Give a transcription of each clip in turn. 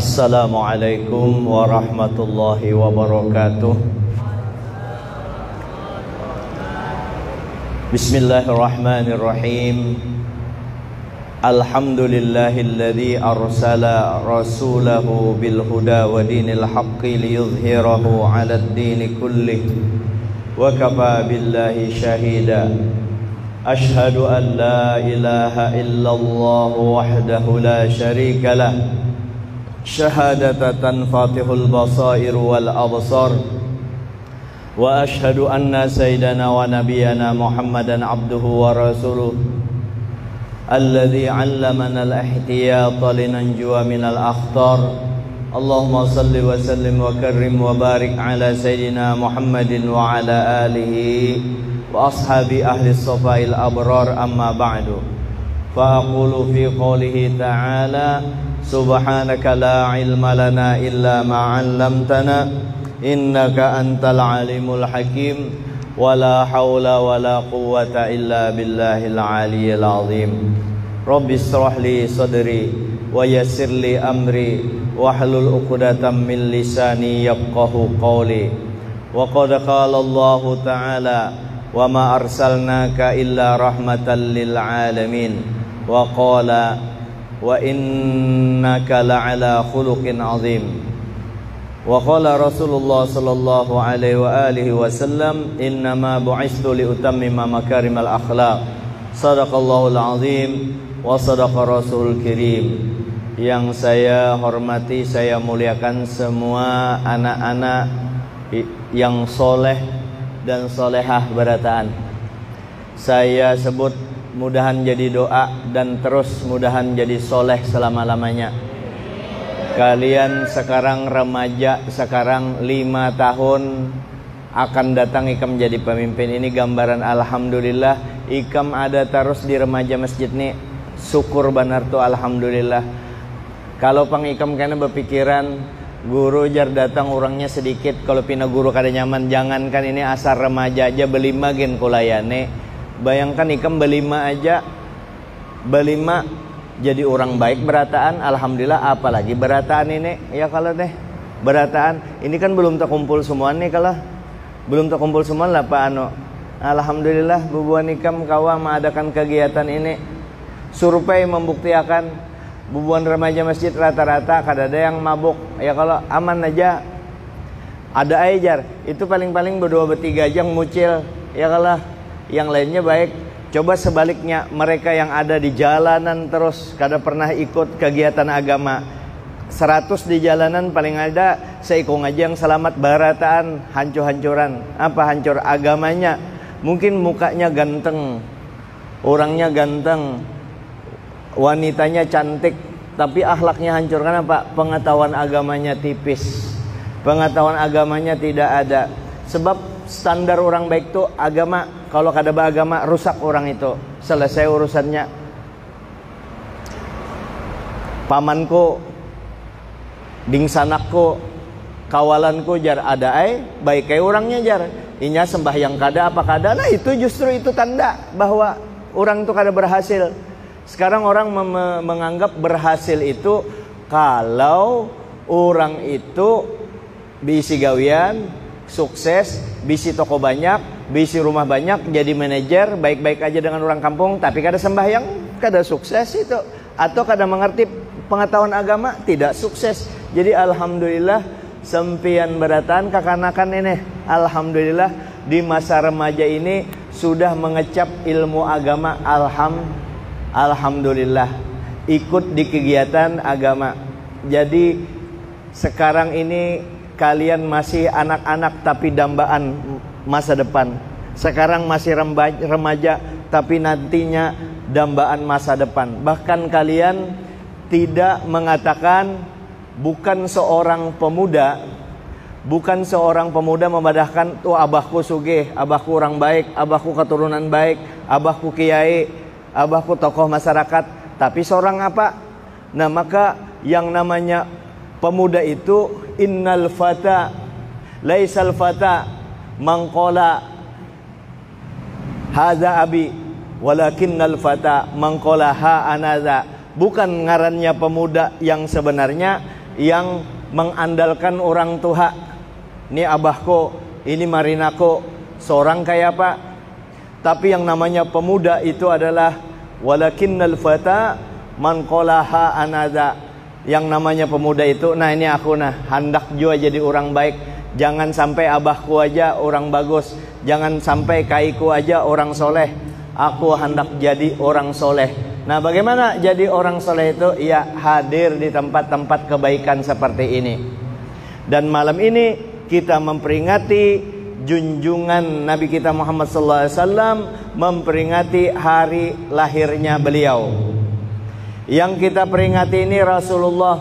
Assalamualaikum warahmatullahi wabarakatuh. Bismillahirrahmanirrahim. Alhamdulillahilladzi arsala rasulahu bil huda wa dinil haqqi liyudhhirahu 'alad dini kullih wa kafa billahi shahida. Ashhadu an la ilaha illallah wahdahu la syarika lah, syahadatan fatihul basair wal absar. Wa ashhadu anna sayyidana wa nabiyyana Muhammadan abduhu wa rasuluh alladzi 'allamana al-ihtiyata linanjuwa minal akhtar. Allahumma salli wa sallim wa karrim wa barik ala sayyidina Muhammadin wa ala alihi wa ashabi ahli as-safa'il abrar, amma ba'du. Fa aqulu fi qoulihi ta'ala: subhanaka la ilma lana illa ma 'allamtana innaka antal alimul hakim wa la haula wa la quwwata illa billahil aliyyil azim. Rabbi shrah li sadri wa yassir li amri wahlul 'uqdatam min lisani yafqahu qawli. Wa qad qala Allah ta'ala: wa ma arsalnaka illa rahmatan lil alamin. Wa qala: wa innaka la'ala khuluqin azim. Wa qala Rasulullah sallallahu alaihi wa alihi wasallam: innama bu'istu li utammima makarimal akhlaq. Sadaqallahul azim wa sadaqa rasulul kirim. Yang saya hormati, saya muliakan semua anak-anak yang soleh dan solehah berataan. Saya sebut mudahan jadi doa dan terus mudahan jadi soleh selama-lamanya. Kalian sekarang remaja, sekarang 5 tahun, akan datang ikam jadi pemimpin. Ini gambaran alhamdulillah ikam ada terus di remaja masjid nih. Syukur benar tuh alhamdulillah. Kalau pang ikam karena berpikiran guru jar datang orangnya sedikit, kalau pina guru kada nyaman, jangankan ini asal remaja aja belima gen kulayane. Bayangkan ikam belima aja, belima jadi orang baik berataan, alhamdulillah. Apalagi berataan ini, ya kalau deh berataan ini kan belum terkumpul semua nih. Kalau belum terkumpul semua lah Pak Ano, alhamdulillah bubuan ikam kawa mengadakan kegiatan ini. Survei membuktikan bubuan remaja masjid rata-rata kada ada yang mabuk. Ya kalau aman aja, ada ajar itu paling-paling berdua bertiga aja yang mucil. Ya kalau yang lainnya baik. Coba sebaliknya, mereka yang ada di jalanan terus kada pernah ikut kegiatan agama. 100 di jalanan paling ada seikung aja yang selamat barataan, hancur-hancuran. Apa hancur? Agamanya. Mungkin mukanya ganteng, orangnya ganteng, wanitanya cantik, tapi akhlaknya hancur. Kenapa? Pengetahuan agamanya tipis, pengetahuan agamanya tidak ada. Sebab standar orang baik tuh agama. Kalau kada beragama rusak orang itu, selesai urusannya. Pamanku, dingsanakku, kawalanku jar ada baik kayak orangnya jar. Inya sembahyang kada apa kada. Nah itu justru itu tanda bahwa orang itu kada berhasil. Sekarang orang menganggap berhasil itu kalau orang itu bisi gawian, sukses, bisi toko banyak, bisi rumah banyak, jadi manajer, baik-baik aja dengan orang kampung, tapi kada sembahyang, kada sukses itu. Atau kada mengerti pengetahuan agama, tidak sukses. Jadi alhamdulillah sempian berataan kekanakan ini, alhamdulillah di masa remaja ini sudah mengecap ilmu agama. Alhamdulillah ikut di kegiatan agama. Jadi sekarang ini kalian masih anak-anak tapi dambaan masa depan. Sekarang masih remaja tapi nantinya dambaan masa depan. Bahkan kalian tidak mengatakan bukan seorang pemuda memadahkan tuh abahku sugih, abahku orang baik, abahku keturunan baik, abahku kiai, abahku tokoh masyarakat, tapi seorang apa? Nah maka yang namanya pemuda itu innal fata laisal fata mangqala hadza abi walakinnal fata mangqala ha anaza. Bukan ngarannya pemuda yang sebenarnya yang mengandalkan orang tua. Ini abahku, ini marinako, seorang kayak apa. Tapi yang namanya pemuda itu adalah walakinnal fata man qalaha anada. Yang namanya pemuda itu, nah ini aku hendak juga jadi orang baik. Jangan sampai abahku aja orang bagus, jangan sampai kaiku aja orang soleh. Aku hendak jadi orang soleh. Nah, bagaimana jadi orang soleh itu? Ya, hadir di tempat-tempat kebaikan seperti ini. Dan malam ini kita memperingati junjungan Nabi kita Muhammad SAW, memperingati hari lahirnya beliau. Yang kita peringati ini Rasulullah,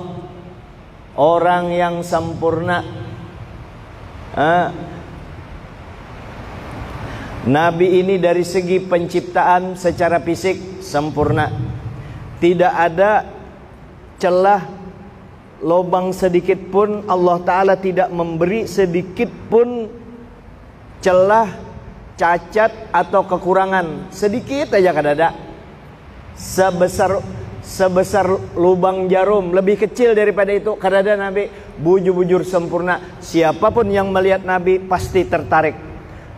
orang yang sempurna. Nabi ini dari segi penciptaan secara fisik sempurna. Tidak ada celah, lubang sedikit pun. Allah Ta'ala tidak memberi sedikit pun celah, cacat atau kekurangan. Sedikit aja kadada. Sebesar lubang jarum, lebih kecil daripada itu kadada Nabi. Bujur-bujur sempurna. Siapapun yang melihat Nabi pasti tertarik.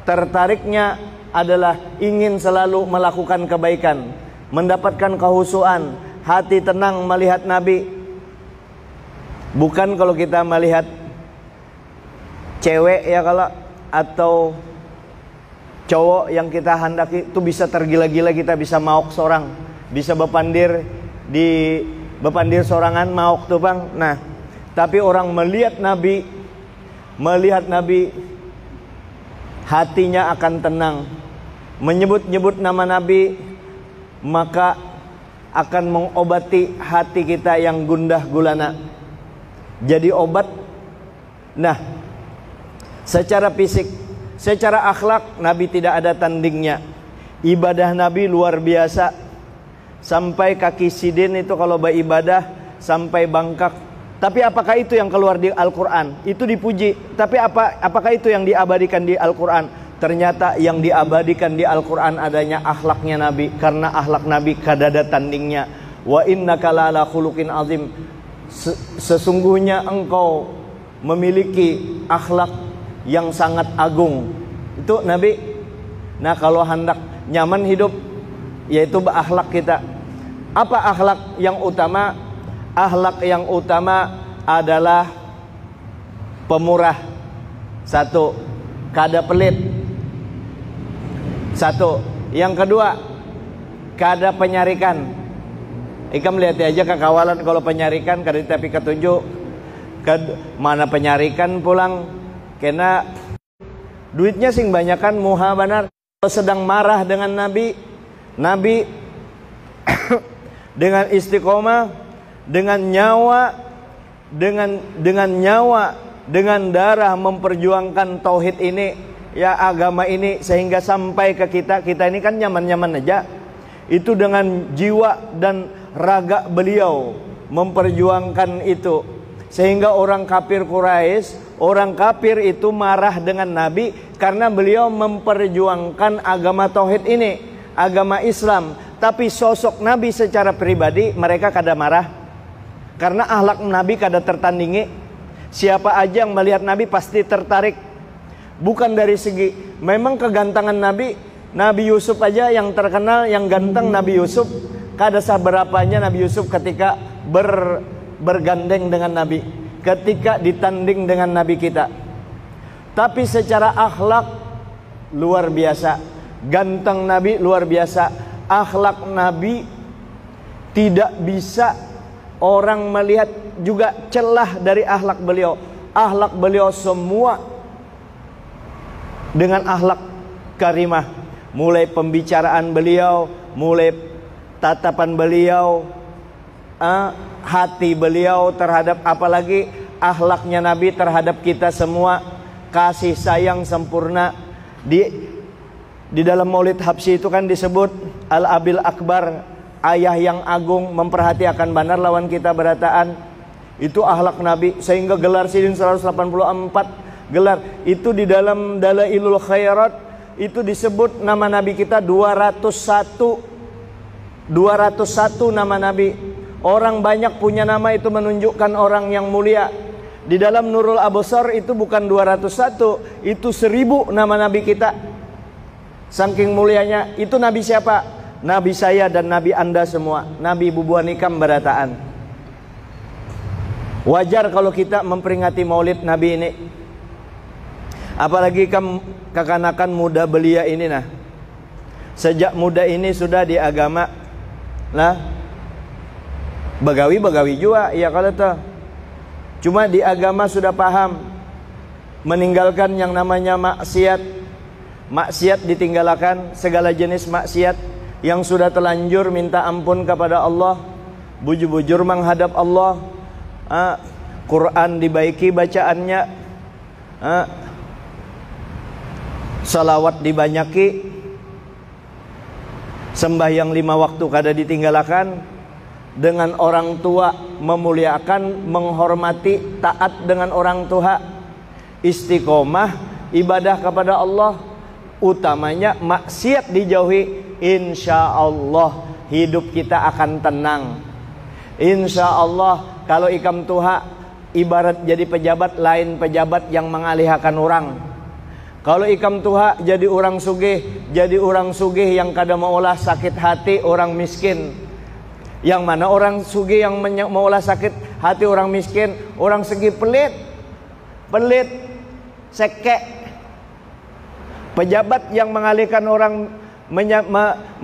Tertariknya adalah ingin selalu melakukan kebaikan, mendapatkan kehusuan, hati tenang melihat Nabi. Bukan kalau kita melihat cewek ya, kalau atau cowok yang kita handaki itu bisa tergila-gila, kita bisa maok seorang, bisa bepandir sorangan maok tuh bang. Nah, tapi orang melihat Nabi, hatinya akan tenang. Menyebut-nyebut nama Nabi maka akan mengobati hati kita yang gundah gulana. Jadi obat. Nah, secara fisik, secara akhlak Nabi tidak ada tandingnya. Ibadah Nabi luar biasa. Sampai kaki sidin itu kalau beribadah sampai bangkak. Tapi apakah itu yang keluar di Al-Quran? Itu dipuji. Tapi apakah itu yang diabadikan di Al-Quran? Ternyata yang diabadikan di Al-Quran adanya akhlaknya Nabi. Karena akhlak Nabi kadada tandingnya. Wa innaka la'ala khuluqin azim. Sesungguhnya engkau memiliki akhlak yang sangat agung. Itu Nabi. Nah, kalau hendak nyaman hidup, yaitu akhlak kita. Apa akhlak yang utama? Akhlak yang utama adalah pemurah. Satu, kada pelit. Satu. Yang kedua, kada penyarikan. Ikam lihat aja kekawalan kalau penyarikan kada tapi ketunjuk. Mana penyarikan pulang kena duitnya sing banyakan muha benar. Sedang marah dengan Nabi dengan istiqomah, dengan nyawa, dengan darah memperjuangkan tauhid ini, ya agama ini, sehingga sampai ke kita ini kan nyaman-nyaman aja. Itu dengan jiwa dan raga beliau memperjuangkan itu, sehingga orang kafir Quraisy, orang kafir itu marah dengan Nabi karena beliau memperjuangkan agama tauhid ini, agama Islam. Tapi sosok Nabi secara pribadi mereka kada marah. Karena akhlak Nabi kada tertandingi. Siapa aja yang melihat Nabi pasti tertarik. Bukan dari segi, memang kegantengan Nabi Yusuf aja yang terkenal, yang ganteng Nabi Yusuf. Kada seberapanya Nabi Yusuf ketika bergandeng dengan Nabi, ketika ditanding dengan Nabi kita. Tapi secara akhlak luar biasa. Ganteng Nabi luar biasa. Akhlak Nabi tidak bisa orang melihat juga celah dari akhlak beliau. Akhlak beliau semua dengan akhlak karimah. Mulai pembicaraan beliau, mulai tatapan beliau, hati beliau terhadap, apalagi akhlaknya Nabi terhadap kita semua, kasih sayang sempurna. Di dalam Maulid Habsyi itu kan disebut Al-Abil Akbar, ayah yang agung, memperhatikan benar lawan kita berataan. Itu akhlak Nabi, sehingga gelar Sidin 184 gelar itu di dalam Dalailul Khairat itu disebut nama Nabi kita 201 nama Nabi. Orang banyak punya nama itu menunjukkan orang yang mulia. Di dalam Nurul Absar itu bukan 201, itu 1000 nama Nabi kita. Saking mulianya. Itu Nabi siapa? Nabi saya dan Nabi Anda semua. Nabi Bubuan Ikam Barataan. Wajar kalau kita memperingati maulid Nabi ini. Apalagi kekanakan muda belia ini nah. Sejak muda ini sudah di agama lah. Bagawi juga ya kalau tuh. Cuma di agama sudah paham. Meninggalkan yang namanya maksiat. Maksiat ditinggalkan, segala jenis maksiat yang sudah telanjur minta ampun kepada Allah. Bujur-bujur menghadap Allah. Quran dibaiki bacaannya. Salawat dibanyaki. Sembahyang 5 waktu kada ditinggalkan. Dengan orang tua memuliakan, menghormati, taat dengan orang tua. Istiqomah ibadah kepada Allah. Utamanya maksiat dijauhi. Insya Allah hidup kita akan tenang. Insya Allah kalau ikam tuha ibarat jadi pejabat, lain pejabat yang mengalihkan orang. Kalau ikam tuha jadi orang sugih, jadi orang sugih yang kada maulah sakit hati orang miskin. Yang mana orang sugih yang maulah sakit hati orang miskin, orang segi pelit, sekek. Pejabat yang mengalihkan orang,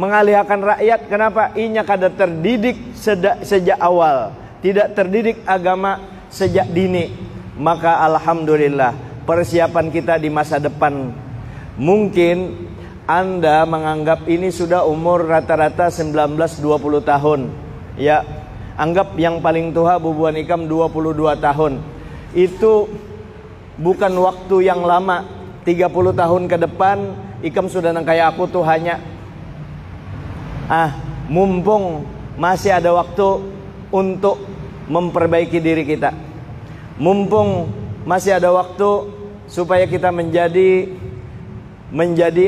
mengalihkan rakyat, kenapa? Inya kada terdidik sejak awal, tidak terdidik agama sejak dini. Maka alhamdulillah persiapan kita di masa depan. Mungkin Anda menganggap ini sudah umur rata-rata 19-20 tahun. Ya, anggap yang paling tua Bubuan Ikam 22 tahun. Itu bukan waktu yang lama. 30 tahun ke depan Ikam sudah nang kayak aku tuh hanya mumpung masih ada waktu untuk memperbaiki diri kita. Mumpung masih ada waktu supaya kita menjadi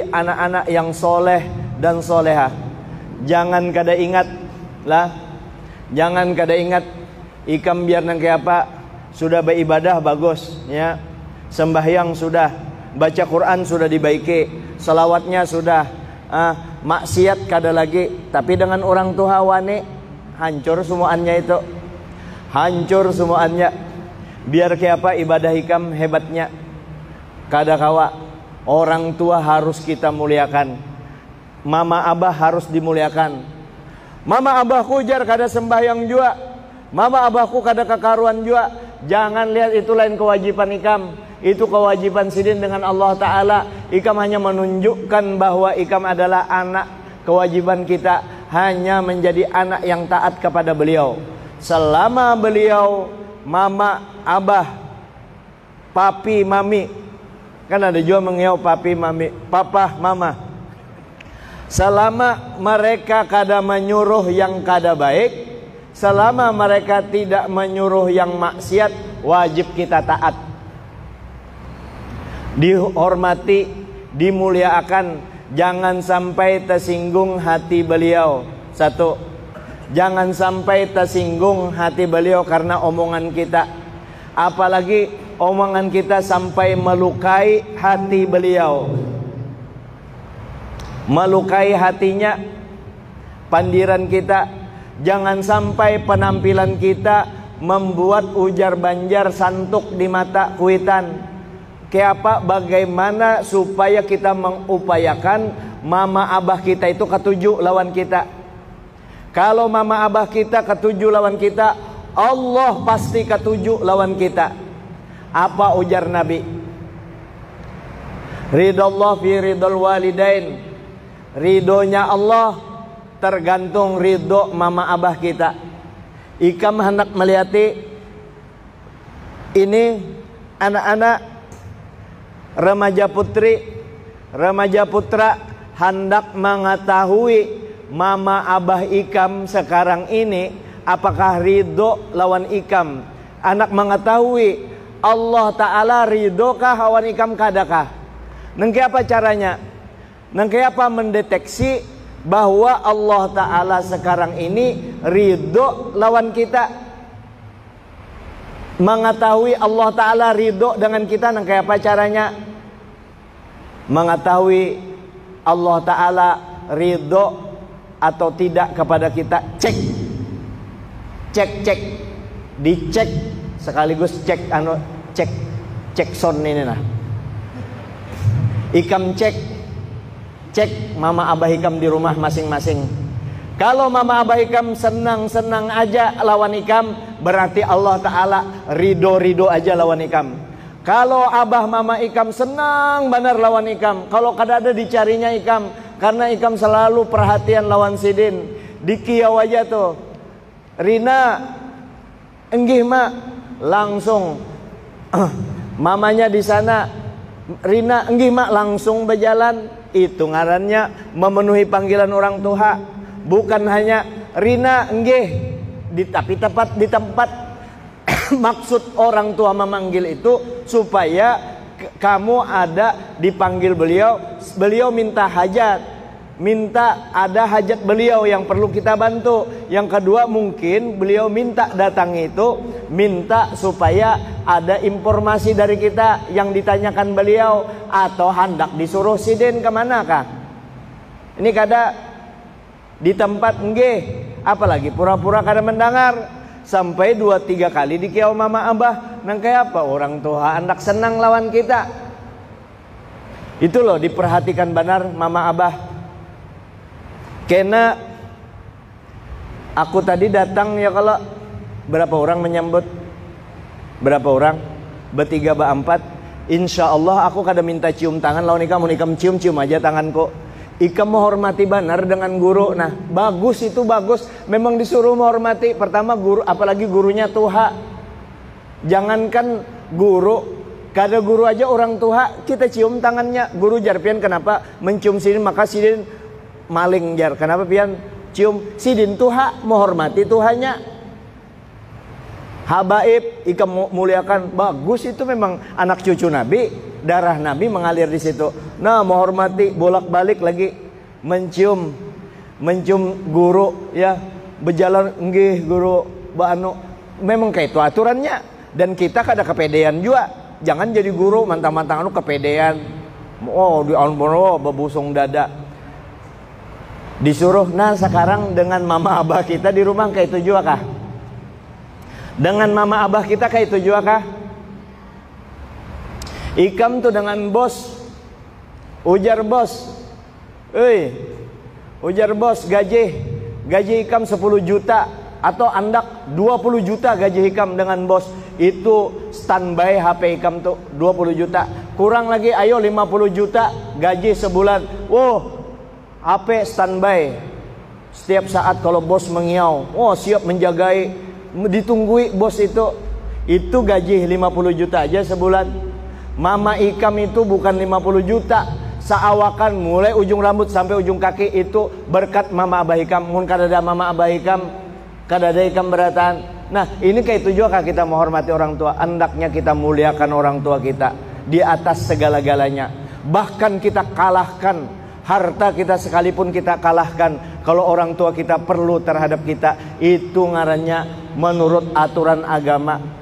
anak-anak yang soleh dan soleha. Jangan kada ingat lah, jangan kada ingat Ikam biar nang kayak apa sudah beribadah bagus ya, sembahyang sudah, baca Quran sudah dibaiki, salawatnya sudah, maksiat kada lagi. Tapi dengan orang tua wani hancur semuanya itu, hancur semuanya. Biar kayak apa ibadah Ikam hebatnya. Kada kawa, orang tua harus kita muliakan. Mama abah harus dimuliakan. Mama abahku jar kada sembahyang jua, mama abahku kada kekaruan jua. Jangan lihat itu lain kewajiban Ikam. Itu kewajiban sidin dengan Allah Ta'ala. Ikam hanya menunjukkan bahwa Ikam adalah anak. Kewajiban kita hanya menjadi anak yang taat kepada beliau. Selama beliau mama, abah, papi, mami, kan ada juga mengiau papi, mami, papa, mama. Selama mereka kada menyuruh yang kada baik, selama mereka tidak menyuruh yang maksiat, wajib kita taat, dihormati, dimuliakan. Jangan sampai tersinggung hati beliau. Satu, jangan sampai tersinggung hati beliau karena omongan kita. Apalagi omongan kita sampai melukai hati beliau, melukai hatinya, pandiran kita. Jangan sampai penampilan kita membuat ujar banjar santuk di mata kuitan. Kayak apa? Bagaimana supaya kita mengupayakan mama abah kita itu ketujuh lawan kita. Kalau mama abah kita ketujuh lawan kita, Allah pasti ketujuh lawan kita. Apa ujar Nabi? Ridallah fi ridal walidain. Ridhonya Allah tergantung ridho mama abah kita. Ikam hendak melihati ini anak-anak remaja putri, remaja putra hendak mengetahui mama abah Ikam sekarang ini apakah ridho lawan Ikam. Anak mengetahui Allah Ta'ala ridho kah lawan Ikam kadakah. Nengke apa caranya? Nengke apa mendeteksi bahwa Allah Ta'ala sekarang ini ridho lawan kita. Mengetahui Allah Ta'ala ridho dengan kita, nah kayak apa caranya? Mengetahui Allah Ta'ala ridho atau tidak kepada kita, cek, dicek sekaligus cek sound ini nah. Ikam cek mama abah ikam di rumah masing-masing. Kalau mama abah ikam senang-senang aja lawan ikam, berarti Allah Ta'ala ridho aja lawan ikam. Kalau abah mama ikam senang benar lawan ikam, kalau kadada dicarinya ikam, karena ikam selalu perhatian lawan sidin. Dikiau aja tuh, Rina enggih mak, langsung mamanya di sana, Rina enggih mak, langsung berjalan. Itu ngarannya memenuhi panggilan orang tua. Bukan hanya Rina enggih, tapi tepat di tempat. Maksud orang tua memanggil itu supaya kamu ada dipanggil beliau minta hajat, minta ada hajat beliau yang perlu kita bantu. Yang kedua mungkin beliau minta datang itu minta supaya ada informasi dari kita yang ditanyakan beliau, atau hendak disuruh sidin kemana kah. Ini kada di tempat nggih, apalagi pura-pura kada mendengar. Sampai 2-3 kali dikiau mama abah, nang kayak apa orang tua hendak senang lawan kita. Itu loh diperhatikan benar mama abah. Kena aku tadi datang ya, kalau berapa orang menyambut? Berapa orang? Bertiga, berempat. Insya Allah aku kada minta cium tangan lawan ikam, ikam cium aja tanganku. Ikam menghormati benar dengan guru. Nah bagus, itu bagus. Memang disuruh menghormati. Pertama guru, apalagi gurunya Tuha. Jangankan guru, kada guru aja orang tua kita cium tangannya. Guru jar pian kenapa mencium sidin, maka sidin maling jar. Kenapa pian cium sidin? Tuha menghormati Tuhanya. Habaib ikam muliakan, bagus, itu memang anak cucu Nabi, darah Nabi mengalir di situ. Nah menghormati, bolak-balik lagi mencium guru ya, berjalan nggih guru banu, memang kayak itu aturannya. Dan kita kada kepedean juga. Jangan jadi guru mantang-mantang anu kepedean. Oh di almoro bebusung dada. Disuruh. Nah sekarang dengan mama abah kita di rumah kayak itu juga kah? Dengan mama abah kita kayak itu juga kah? Ikam tuh dengan bos, ujar bos, ujar bos gaji ikam 10 juta atau andak 20 juta gaji ikam dengan bos. Itu standby HP ikam tuh 20 juta. Kurang lagi ayo 50 juta gaji sebulan. Wow, HP standby. Setiap saat kalau bos mengiau, oh siap menjagai, ditunggui bos itu gaji 50 juta aja sebulan. Mama ikam itu bukan 50 juta, seawakan mulai ujung rambut sampai ujung kaki itu berkat mama abah ikam. Mun kada ada mama abah ikam, kada ada ikam beratan. Nah ini kayak itu juga kita menghormati orang tua. Hendaknya kita muliakan orang tua kita di atas segala-galanya. Bahkan kita kalahkan harta kita sekalipun kita kalahkan kalau orang tua kita perlu terhadap kita. Itu ngarannya menurut aturan agama.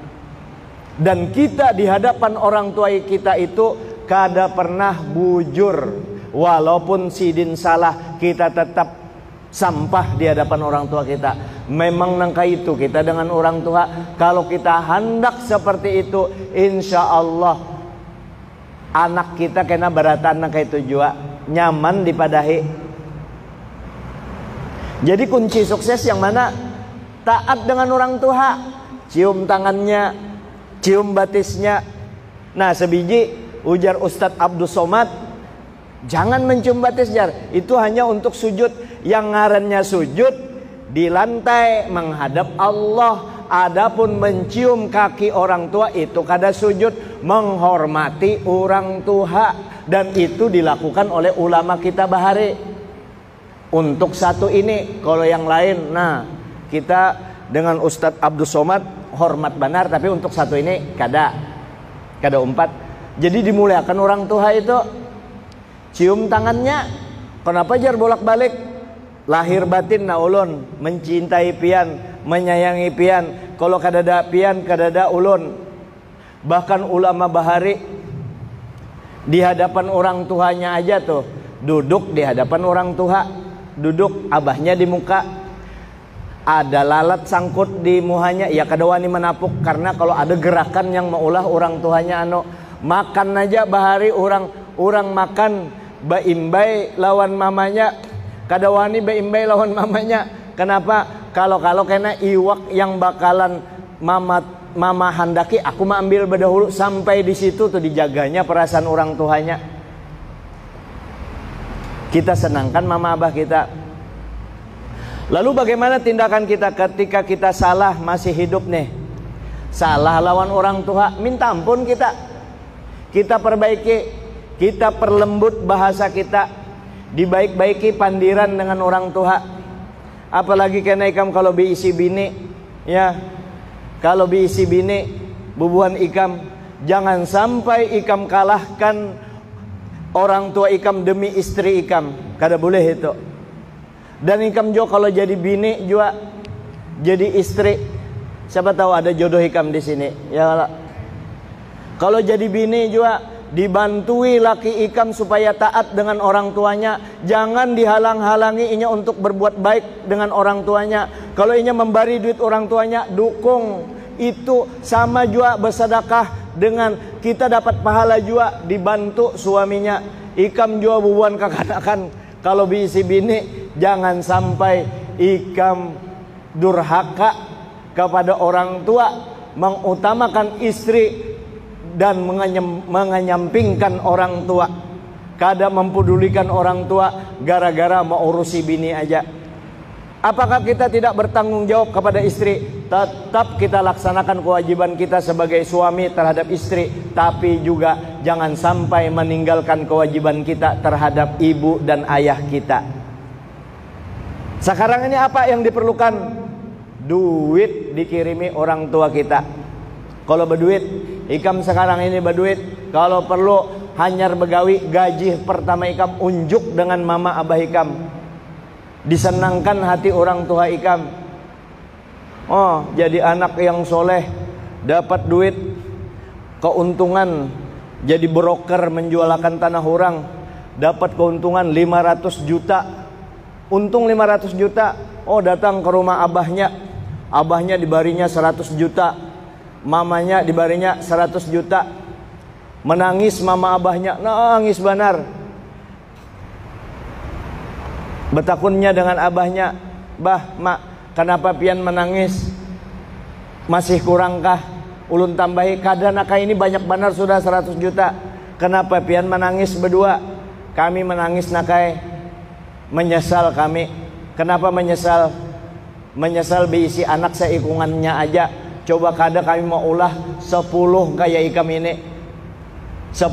Dan kita di hadapan orang tua kita itu kada pernah bujur. Walaupun sidin salah, kita tetap sampah di hadapan orang tua kita. Memang nangka itu kita dengan orang tua. Kalau kita hendak seperti itu, insya Allah anak kita kena beratan nangka itu juga nyaman dipadahi. Jadi kunci sukses yang mana? Taat dengan orang tua, cium tangannya, cium batisnya. Nah sebiji ujar Ustadz Abdul Somad, jangan mencium batis jar. Itu hanya untuk sujud. Yang ngarannya sujud di lantai menghadap Allah. Adapun mencium kaki orang tua itu kada sujud, menghormati orang tua. Dan itu dilakukan oleh ulama kita bahari. Untuk satu ini, kalau yang lain, nah kita dengan Ustadz Abdul Somad hormat benar, tapi untuk satu ini kada umpat. Jadi dimuliakan orang tua itu cium tangannya. Kenapa jar bolak-balik? lahir batin na ulun mencintai pian, menyayangi pian. Kalau kadada pian kadada ulun. Bahkan ulama bahari di hadapan orang tuanya aja tuh, duduk di hadapan orang tua, duduk abahnya di muka, ada lalat sangkut di muhanya, ya kada wani menapuk, karena kalau ada gerakan yang maulah orang tuanya makan aja bahari orang makan baimbai lawan mamanya, kada wani baimbai lawan mamanya. Kenapa? Kalau kena iwak yang bakalan mama handaki, aku mah ambil berdahulu. Sampai di situ tuh dijaganya perasaan orang tuanya. Kita senangkan mama abah kita. Lalu bagaimana tindakan kita ketika kita salah masih hidup nih? Salah lawan orang tua, minta ampun kita. Kita perbaiki, kita perlembut bahasa kita, dibaik-baiki pandiran dengan orang tua. Apalagi kena ikam kalau diisi bini, ya. Kalau diisi bini, bubuhan ikam, jangan sampai ikam kalahkan orang tua ikam demi istri ikam. Kada boleh itu. Dan ikam juga kalau jadi bini juga jadi istri, siapa tahu ada jodoh ikam di sini. Ya. Kalau jadi bini juga dibantui laki ikam supaya taat dengan orang tuanya. Jangan dihalang-halangi inya untuk berbuat baik dengan orang tuanya. Kalau inya memberi duit orang tuanya, dukung. Itu sama juga bersedekah, dengan kita dapat pahala juga dibantu suaminya. Ikam juga bubuan kakanakan kalau diisi bini, jangan sampai ikam durhaka kepada orang tua, mengutamakan istri dan mengenyampingkan orang tua, kada mempedulikan orang tua gara-gara mau urusi bini aja. Apakah kita tidak bertanggung jawab kepada istri? Tetap kita laksanakan kewajiban kita sebagai suami terhadap istri, tapi juga jangan sampai meninggalkan kewajiban kita terhadap ibu dan ayah kita. Sekarang ini apa yang diperlukan? Duit dikirimi orang tua kita. Kalau berduit, ikam sekarang ini berduit, kalau perlu hanyar begawi, gaji pertama ikam unjuk dengan mama abah ikam, disenangkan hati orang tua ikam. Oh, jadi anak yang soleh, dapat duit, keuntungan, jadi broker menjualkan tanah orang, dapat keuntungan 500 juta, untung 500 juta. Oh, datang ke rumah abahnya, abahnya dibarinya 100 juta, mamanya dibarinya 100 juta. Menangis mama abahnya, nangis benar. Betakunnya dengan abahnya, bah, mak, kenapa pian menangis? Masih kurangkah ulun tambahi? Kada naka ini banyak benar sudah 100 juta. Kenapa pian menangis berdua? Kami menangis nakai, menyesal kami. Kenapa menyesal? Menyesal beisi anak seikungannya aja. Coba kada kami mau ulah 10 kayak ikam ini, 10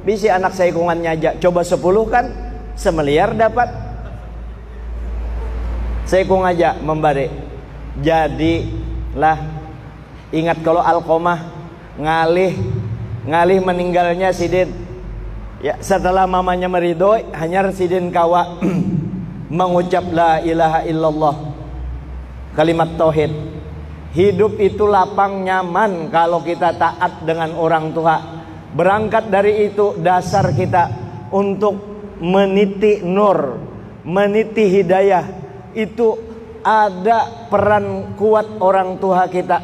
bisi anak seikungannya aja. Coba 10 kan 1 miliar dapat. Seikung aja memberi. Jadi lah, ingat kalau Alqomah ngalih meninggalnya Sidin, ya, setelah mamanya meridoi, hanya Sidin kawa mengucap la ilaha illallah, kalimat tauhid. Hidup itu lapang nyaman kalau kita taat dengan orang tua. Berangkat dari itu dasar kita untuk meniti nur, meniti hidayah. Itu ada peran kuat orang tua kita.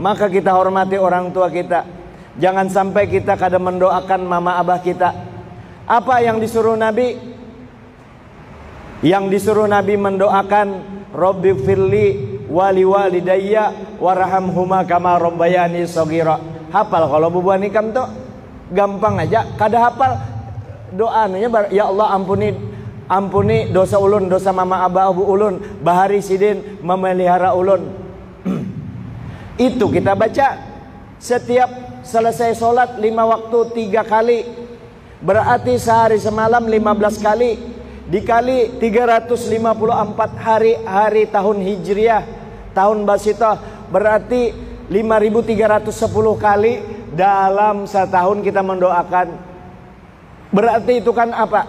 Maka kita hormati orang tua kita. Jangan sampai kita kada mendoakan mama abah kita. Apa yang disuruh Nabi? Yang disuruh Nabi mendoakan, Rabbi firli wali walidayya warhamhuma kama rabbayani shaghira. Hafal kalau bubuhan ikam tuh gampang aja. Kada hafal doanya, ya Allah ampuni dosa ulun, dosa mama abah abu ulun, bahari Sidin memelihara ulun. Itu kita baca setiap selesai sholat 5 waktu 3 kali. Berarti sehari semalam 15 kali, dikali 354 hari tahun Hijriah, tahun Basitah, berarti 5.310 kali dalam setahun kita mendoakan. Berarti itu kan apa?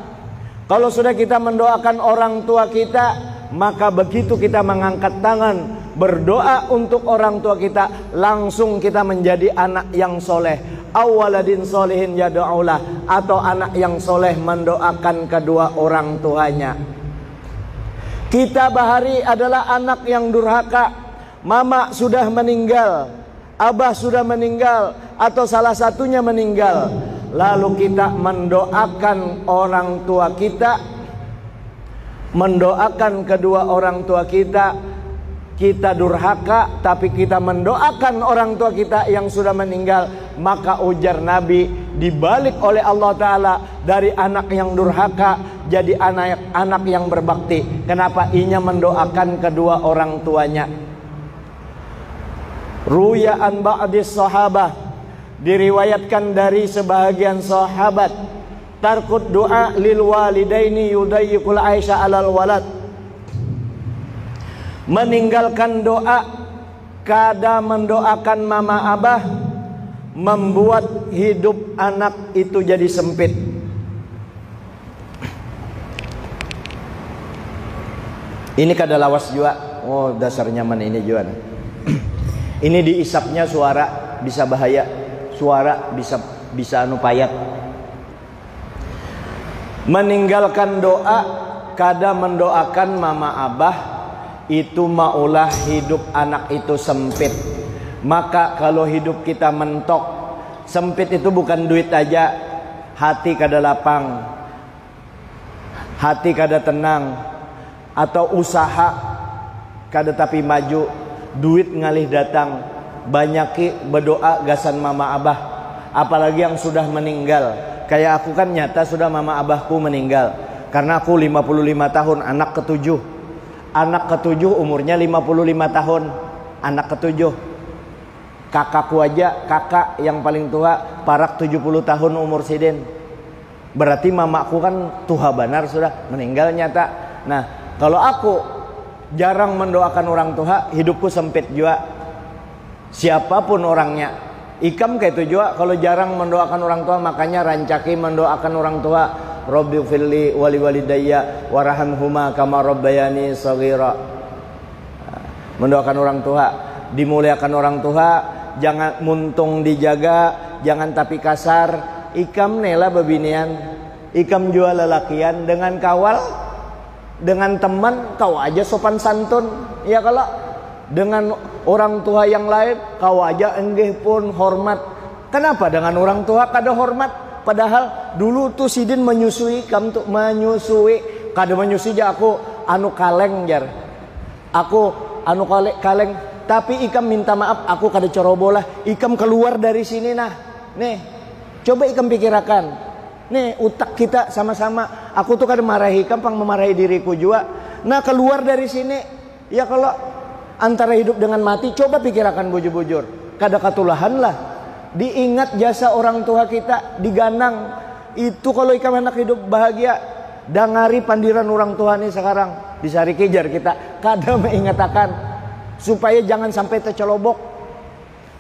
Kalau sudah kita mendoakan orang tua kita, maka begitu kita mengangkat tangan berdoa untuk orang tua kita, langsung kita menjadi anak yang soleh. Awaladin solehin yada'ulah, atau anak yang soleh mendoakan kedua orang tuanya. Kita Bahari adalah anak yang durhaka. Mama sudah meninggal, abah sudah meninggal, atau salah satunya meninggal, lalu kita mendoakan orang tua kita, mendoakan kedua orang tua kita. Kita durhaka, tapi kita mendoakan orang tua kita yang sudah meninggal. Maka ujar Nabi, dibalik oleh Allah Ta'ala dari anak yang durhaka jadi anak yang berbakti. Kenapa? Inya mendoakan kedua orang tuanya. Ruya an ba'dis sahabah, diriwayatkan dari sebahagian sahabat, tarkut doa lil walidaini yudayyikul aisha alal walad, meninggalkan doa kada mendoakan mama abah membuat hidup anak itu jadi sempit. Ini kada lawas jua. Oh, dasar nyaman ini jua. Ini diisapnya suara bisa bahaya, suara bisa anu payat. Meninggalkan doa kada mendoakan mama abah, itu maulah hidup anak itu sempit. Maka kalau hidup kita mentok, sempit itu bukan duit aja, hati kada lapang, hati kada tenang, atau usaha kada tapi maju, duit ngalih datang. Banyaki berdoa gasan mama abah, apalagi yang sudah meninggal. Kayak aku kan nyata sudah mama abahku meninggal, karena aku 55 tahun, anak ketujuh. Anak ketujuh umurnya 55 tahun, anak ketujuh. Kakakku aja, kakak yang paling tua parak 70 tahun umur sidin. Berarti mamaku kan tua benar sudah meninggal nyata. Nah, kalau aku jarang mendoakan orang tua, hidupku sempit juga. Siapapun orangnya, ikam kayak itu juga. Kalau jarang mendoakan orang tua, makanya rancaki mendoakan orang tua. Rabbi firli wali walidayya warhamhuma kama rabbayani shaghira. Mendoakan orang tua, dimuliakan orang tua, jangan muntung dijaga, jangan tapi kasar. Ikam nela bebinian, ikam jual lelakian dengan kawal, dengan teman kau aja sopan santun. Ya kalau dengan orang tua yang lain kau aja enggih pun hormat. Kenapa dengan orang tua kada hormat? Padahal dulu tuh sidin menyusui, kamu tuh menyusui, kada menyusui aja aku anu kaleng jar, aku anu kaleng, tapi ikam minta maaf, aku kada cerobolah, ikam keluar dari sini nah, nih, coba ikam pikirkan, nih utak kita sama-sama, aku tuh kada marahi ikam, pang memarahi diriku juga, nah keluar dari sini, ya kalau antara hidup dengan mati, coba pikirkan bujur-bujur, kada katulahan lah. Diingat jasa orang tua kita, diganang. Itu kalau ikam anak hidup bahagia, dangari pandiran orang tua nih sekarang, disari kejar kita, kada mengatakan supaya jangan sampai tercelobok.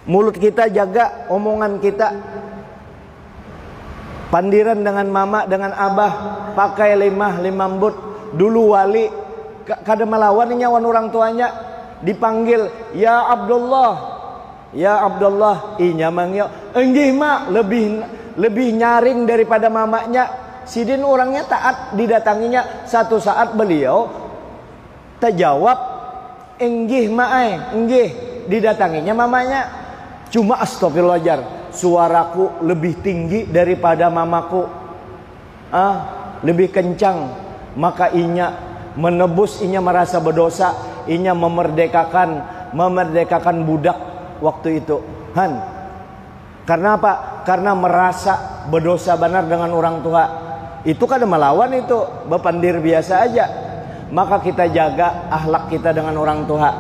Mulut kita jaga, omongan kita. Pandiran dengan mama, dengan abah, pakai limah limambut. Dulu wali kada melawan nyawan orang tuanya, dipanggil ya Abdullah. Ya Abdullah, inya mangyo, enggih mak, lebih nyaring daripada mamanya. Sidin orangnya taat, didatanginya. Satu saat beliau terjawab, enggih mak, enggih, didatanginya mamanya. Cuma astagfirullahaladzim, suaraku lebih tinggi daripada mamaku, lebih kencang. Maka inya menebus, inya merasa berdosa, inya memerdekakan budak waktu itu. Karena apa? Karena merasa berdosa benar dengan orang tua. Itu kan melawan itu, bepandir biasa aja. Maka kita jaga akhlak kita dengan orang tua.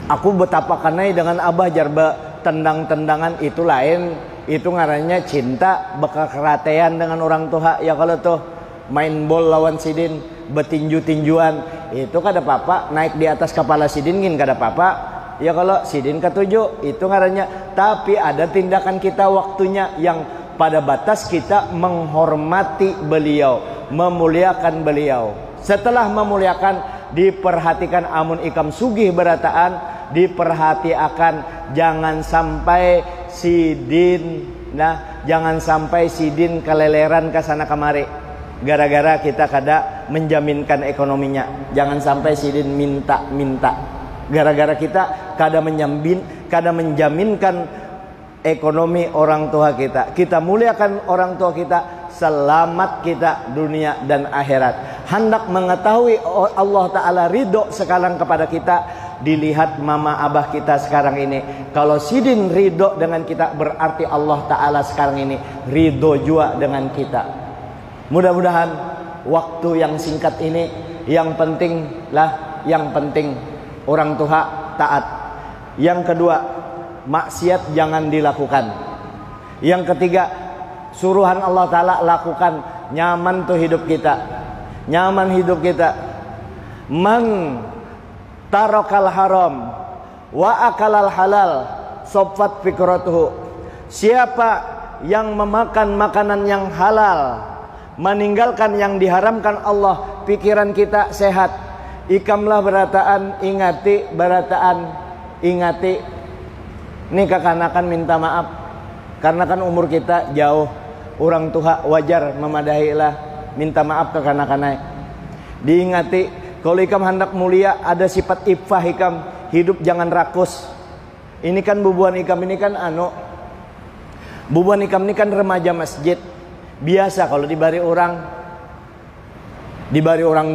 Aku betapa kanai dengan abah jarba tendang-tendangan itu lain. Itu ngarannya cinta bekakeratean dengan orang tua. Ya kalau tuh main bol lawan sidin, betinju-tinjuan, itu kada apa-apa. Naik di atas kepala sidin gin kada apa-apa. Ya kalau sidin ketujuh itu ngarannya. Tapi ada tindakan kita waktunya yang pada batas kita menghormati beliau, memuliakan beliau. Setelah memuliakan, diperhatikan amun ikam sugih berataan, diperhatikan jangan sampai sidin, jangan sampai sidin keleleran ke sana kemari gara-gara kita kada menjaminkan ekonominya. Jangan sampai sidin minta-minta gara-gara kita kada menjaminkan ekonomi orang tua kita. Kita muliakan orang tua kita, selamat kita dunia dan akhirat. Hendak mengetahui Allah Ta'ala ridho sekarang kepada kita, dilihat mama abah kita sekarang ini. Kalau sidin ridho dengan kita, berarti Allah Ta'ala sekarang ini ridho juga dengan kita. Mudah-mudahan waktu yang singkat ini, yang penting orang tua taat. Yang kedua, maksiat jangan dilakukan. Yang ketiga, suruhan Allah Ta'ala lakukan. Nyaman tuh hidup kita, nyaman hidup kita. Man tarokal haram wa akalal halal soffat fikratuhu. Siapa yang memakan makanan yang halal, meninggalkan yang diharamkan Allah, pikiran kita sehat. Ikamlah berataan, ingati. Ini kekanakan minta maaf, karena kan umur kita jauh. Orang tua wajar memadahilah minta maaf ke kanak-kanak. Diingati, kalau ikam hendak mulia, ada sifat iffah ikam, hidup jangan rakus. Ini kan bubuan ikam ini kan bubuan ikam ini kan remaja masjid. Biasa kalau diberi orang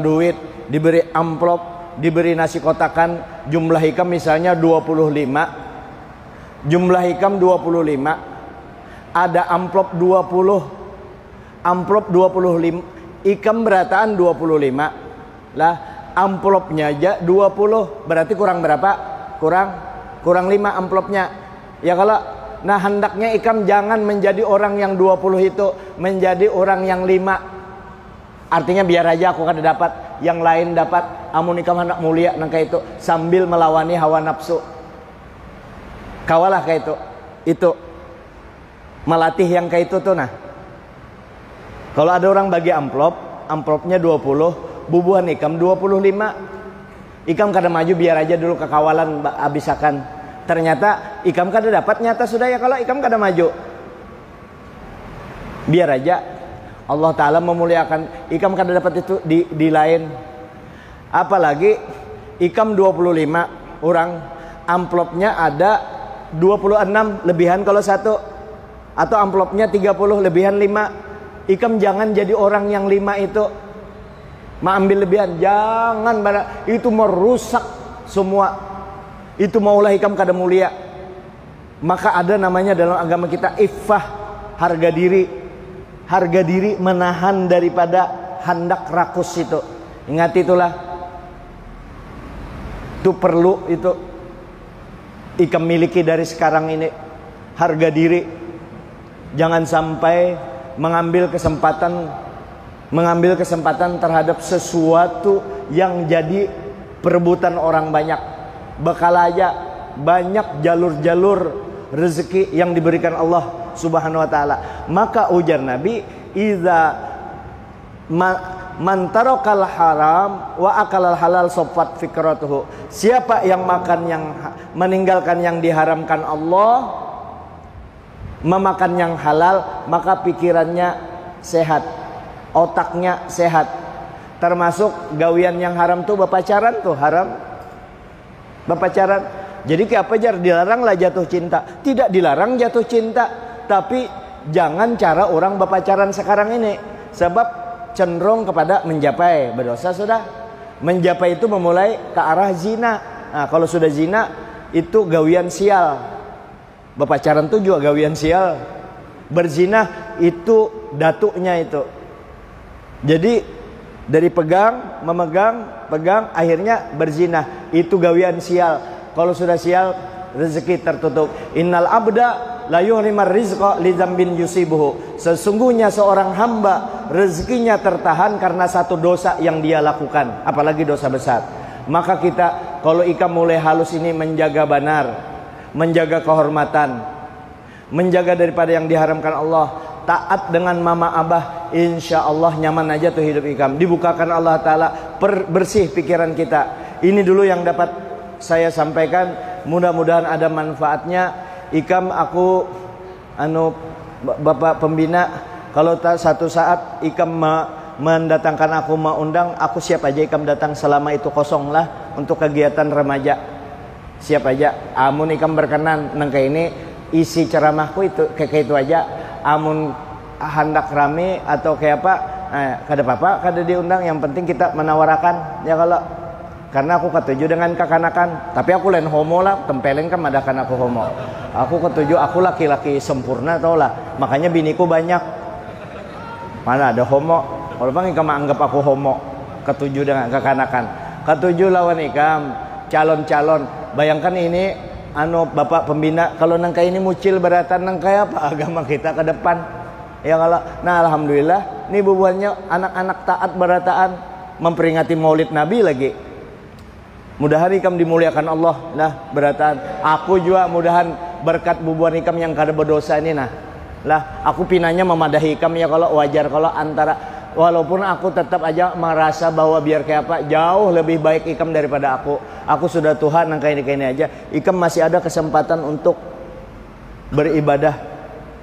duit, diberi amplop, diberi nasi kotakan, jumlah ikam misalnya 25. Jumlah ikam 25. Ada amplop 20. Amplop 25. Ikam berataan 25. Lah, amplopnya aja 20. Berarti kurang berapa? Kurang 5 amplopnya. Ya kalau hendaknya ikam jangan menjadi orang yang 20 itu, menjadi orang yang 5. Artinya biar aja aku kada dapat, yang lain dapat. Amun ikam hendak mulia nangka itu sambil melawani hawa nafsu. Kawalah kayak itu melatih yang kayak itu tuh. Kalau ada orang bagi amplopnya 20, bubuhan ikam 25. Ikam kada maju, biar aja dulu kekawalan abisakan. Ternyata ikam kada dapat, nyata sudah ya kalau ikam kada maju. Biar aja Allah Ta'ala memuliakan. Ikam kada dapat itu di lain. Apalagi ikam 25 orang, amplopnya ada 26 lebihan kalau satu, atau amplopnya 30 lebihan 5. Ikam jangan jadi orang yang 5 itu ambil lebihan. Jangan, itu merusak semua. Itu maulah ikam kada mulia. Maka ada namanya dalam agama kita iffah, harga diri. Harga diri menahan daripada hendak rakus itu. Ingat itulah. Itu perlu itu ikam miliki dari sekarang ini, harga diri. Jangan sampai mengambil kesempatan terhadap sesuatu yang jadi perebutan orang banyak. Bakal aja banyak jalur-jalur rezeki yang diberikan Allah Subhanahu wa taala. Maka ujar Nabi, "Idza man tarakal haram wa akalal halal soffat fikratuhu." Siapa yang meninggalkan yang diharamkan Allah, memakan yang halal, maka pikirannya sehat, otaknya sehat. Termasuk gawian yang haram tuh berpacaran tuh haram. Berpacaran. Jadi kayak apa jar, dilaranglah jatuh cinta. Tidak dilarang jatuh cinta, tapi jangan cara orang berpacaran sekarang ini, sebab cenderung kepada menjapai, berdosa sudah. Menjapai itu memulai ke arah zina. Nah, kalau sudah zina itu gawian sial. Berpacaran itu juga gawian sial. Berzina itu datuknya itu. Jadi dari memegang, akhirnya berzina. Itu gawian sial. Kalau sudah sial, rezeki tertutup. Innal abda la yuhrimar rizqa li dzambin yusibuhu. Sesungguhnya seorang hamba rezekinya tertahan karena satu dosa yang dia lakukan, apalagi dosa besar. Maka kita kalau ikam mulai halus ini menjaga benar, menjaga kehormatan, menjaga daripada yang diharamkan Allah, taat dengan mama abah, insya Allah nyaman aja tuh hidup ikam. Dibukakan Allah Ta'ala, bersih pikiran kita. Ini dulu yang dapat saya sampaikan, mudah-mudahan ada manfaatnya. Ikam, aku Bapak Pembina, kalau satu saat ikam mendatangkan aku, mau undang, aku siap aja ikam datang selama itu kosong lah untuk kegiatan remaja. Siap aja. Amun ikam berkenan nengke ini isi ceramahku itu kayak itu aja. Amun hendak rame atau kayak apa, kada apa-apa, kada diundang. Yang penting kita menawarakan ya, kalau karena aku ketujuh dengan kekanakan. Tapi aku lain homo lah, tempelin kan madakan aku homo. Aku ketujuh, aku laki-laki sempurna tau lah. Makanya biniku banyak. Mana ada homo? Kalau bang ikam anggap aku homo, ketujuh dengan kekanakan. Ketujuh lawan ikam calon-calon. Bayangkan ini Bapak Pembina, kalau nangka ini mucil beratan nangka apa agama kita ke depan ya kalau. Nah alhamdulillah nih bubuannya anak-anak taat berataan memperingati Maulid Nabi lagi. Mudahan ikam dimuliakan Allah nah berataan. Aku juga mudahan berkat bubuan ikam yang kada berdosa ini nah lah, aku pinanya memadahi ikam ya kalau wajar kalau antara. Walaupun aku tetap aja merasa bahwa biar kayak apa, jauh lebih baik ikam daripada aku. Aku sudah Tuhan nangka ini aja. Ikam masih ada kesempatan untuk beribadah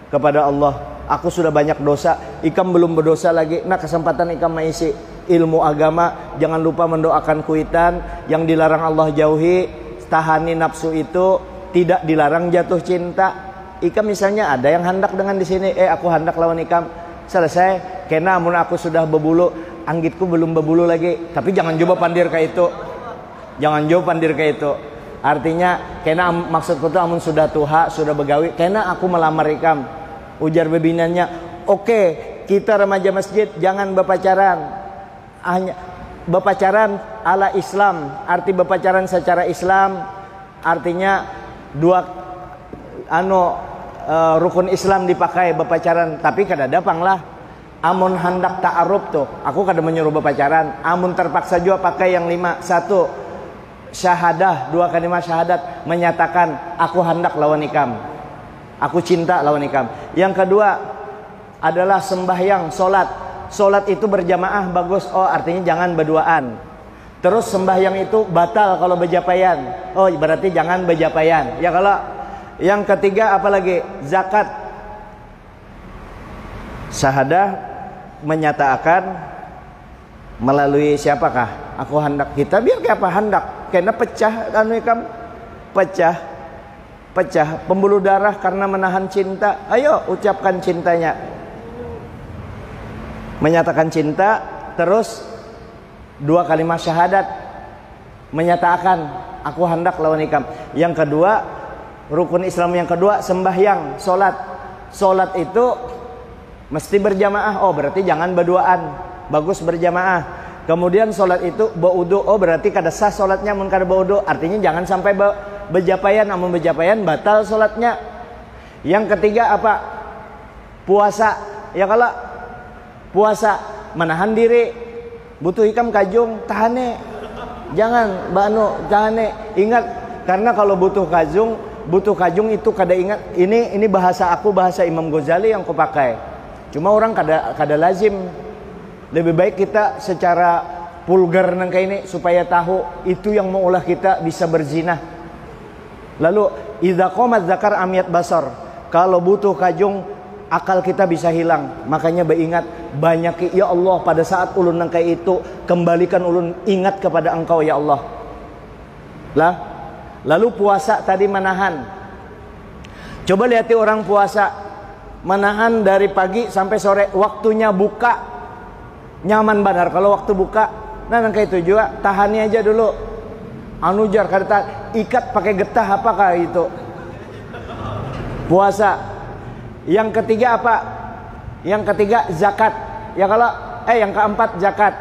kepada Allah. Aku sudah banyak dosa, ikam belum berdosa lagi. Nah kesempatan ikam mengisi ilmu agama. Jangan lupa mendoakan kuitan. Yang dilarang Allah jauhi. Tahani nafsu itu. Tidak dilarang jatuh cinta. Ikam misalnya ada yang hendak dengan di sini, aku hendak lawan ikam. Selesai. Kena amun aku sudah berbulu, anggitku belum berbulu lagi. Tapi jangan coba pandir kayak itu. Jangan coba pandir kayak itu. Artinya kena maksudku tuh amun sudah tuha, sudah begawi, kena aku melamar ikam. Ujar bebinannya, oke, kita remaja masjid jangan berpacaran. Hanya berpacaran ala Islam. Arti berpacaran secara Islam artinya dua rukun Islam dipakai berpacaran. Tapi kada dapang lah. Amun hendak ta'aruf tuh, aku kada menyuruh berpacaran. Amun terpaksa juga pakai yang 5. 1, syahadah, 2 kalimat syahadat, menyatakan aku hendak lawan ikam, aku cinta lawan ikam. Yang kedua adalah sembahyang, solat. Solat itu berjamaah bagus, artinya jangan berduaan. Terus sembahyang itu batal kalau berjapaian, berarti jangan berjapaian ya kalau. Yang ketiga apalagi? Zakat. Syahadah menyatakan melalui siapakah aku hendak, kita biar kayak apa hendak kena pecah ikam, pecah pembuluh darah karena menahan cinta. Ayo ucapkan cintanya, menyatakan cinta. Terus 2 kalimat syahadat, menyatakan aku hendak lawan ikam. Yang kedua rukun Islam yang kedua sembahyang, solat. Solat itu mesti berjamaah, berarti jangan berduaan, bagus berjamaah. Kemudian solat itu berwudu, berarti kada sah solatnya mun kada berwudu, artinya jangan sampai berjapaian. Namun berjapaian batal solatnya. Yang ketiga apa? Puasa. Ya kalau puasa menahan diri, butuh ikam kajung, tahane, jangan tahane. Ingat, karena kalau butuh kajung itu kada ingat. Ini bahasa aku, bahasa Imam Ghazali yang kupakai. Cuma orang kada lazim. Lebih baik kita secara vulgar nangka ini supaya tahu itu yang mengolah kita bisa berzina. Lalu idza qamat zakar amiyat basar. Kalau butuh kajung, akal kita bisa hilang. Makanya beringat banyak ya Allah, pada saat ulun nangka itu kembalikan ulun ingat kepada Engkau ya Allah. Lalu puasa tadi menahan. Coba lihati orang puasa menahan dari pagi sampai sore, waktunya buka nyaman benar. Kalau waktu buka, nah kayak itu juga tahani aja dulu. Anujar kata ikat pakai getah apakah itu puasa. Yang ketiga apa? Yang ketiga zakat. Ya kalau yang keempat zakat.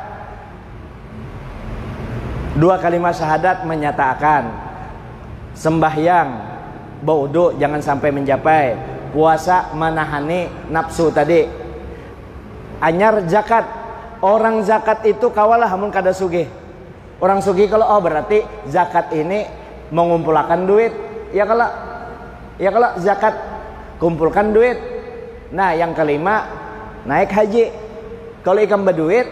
2 kalimat syahadat menyatakan, sembahyang, berwudu jangan sampai mencapai, puasa menahani nafsu tadi. Anyar zakat. Orang zakat itu kawalah amun kada sugih. Orang sugih kalau berarti zakat ini mengumpulkan duit. Ya kalau zakat kumpulkan duit. Nah, yang kelima naik haji. Kalau ikam berduit,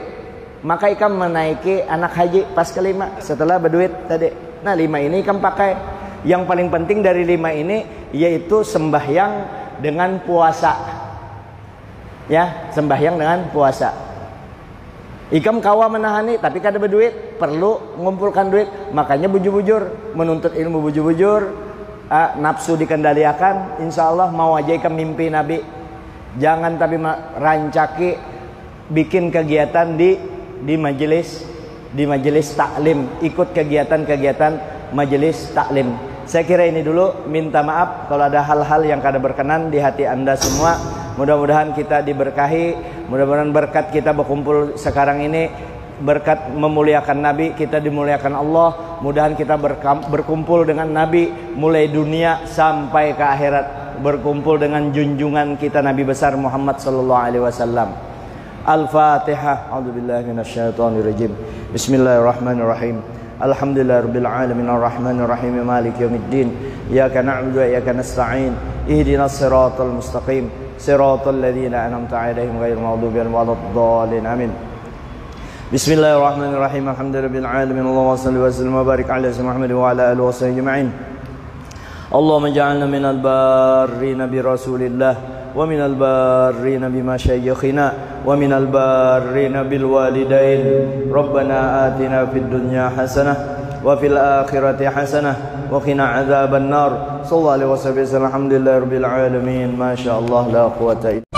maka ikam menaiki anak haji pas kelima setelah berduit tadi. Nah, 5 ini ikam pakai. Yang paling penting dari 5 ini yaitu sembahyang dengan puasa. Ya, sembahyang dengan puasa. Ikam kawa menahani tapi kada berduit, perlu mengumpulkan duit. Makanya bujur-bujur, menuntut ilmu bujur-bujur, nafsu dikendalikan. Insya Allah mau aja ikam mimpi Nabi. Jangan tapi rancaki bikin kegiatan di majelis taklim, ikut kegiatan-kegiatan majelis taklim. Saya kira ini dulu. Minta maaf kalau ada hal-hal yang kada berkenan di hati Anda semua. Mudah-mudahan kita diberkahi, mudah-mudahan berkat kita berkumpul sekarang ini, berkat memuliakan Nabi, kita dimuliakan Allah. Mudahan kita berkumpul dengan Nabi mulai dunia sampai ke akhirat, berkumpul dengan junjungan kita Nabi besar Muhammad sallallahu alaihi wasallam. Al-Fatihah. A'udzubillahi minasyaitonirrajim. Bismillahirrahmanirrahim. Alhamdulillahirabbil alamin arrahmanir rahim maliki yaumiddin. Iyyaka na'budu wa iyyaka nasta'in. Ihdinas siratal mustaqim. Siratal ladzina an'amta 'alaihim ghairil maghdubi 'alaihim waladdallin. Amin. Bismillahirrahmanirrahim. Alhamdulillahirabbil alamin. Allahumma shalli wa sallim wa barik 'ala sayyidina Muhammad wa 'ala alihi wa sahbihi ajma'in. Allahumma ij'alna minal barrin bi Rasulillah wa minal barrin bi masyayikhina wa minal barrin bil walidain. Rabbana atina fid dunya hasanah wa fil akhirati hasanah wa qina adzaban nar. Sallallahu alaihi wasallam. Alhamdulillahirabbil alamin. Masyaallah la quwwata illa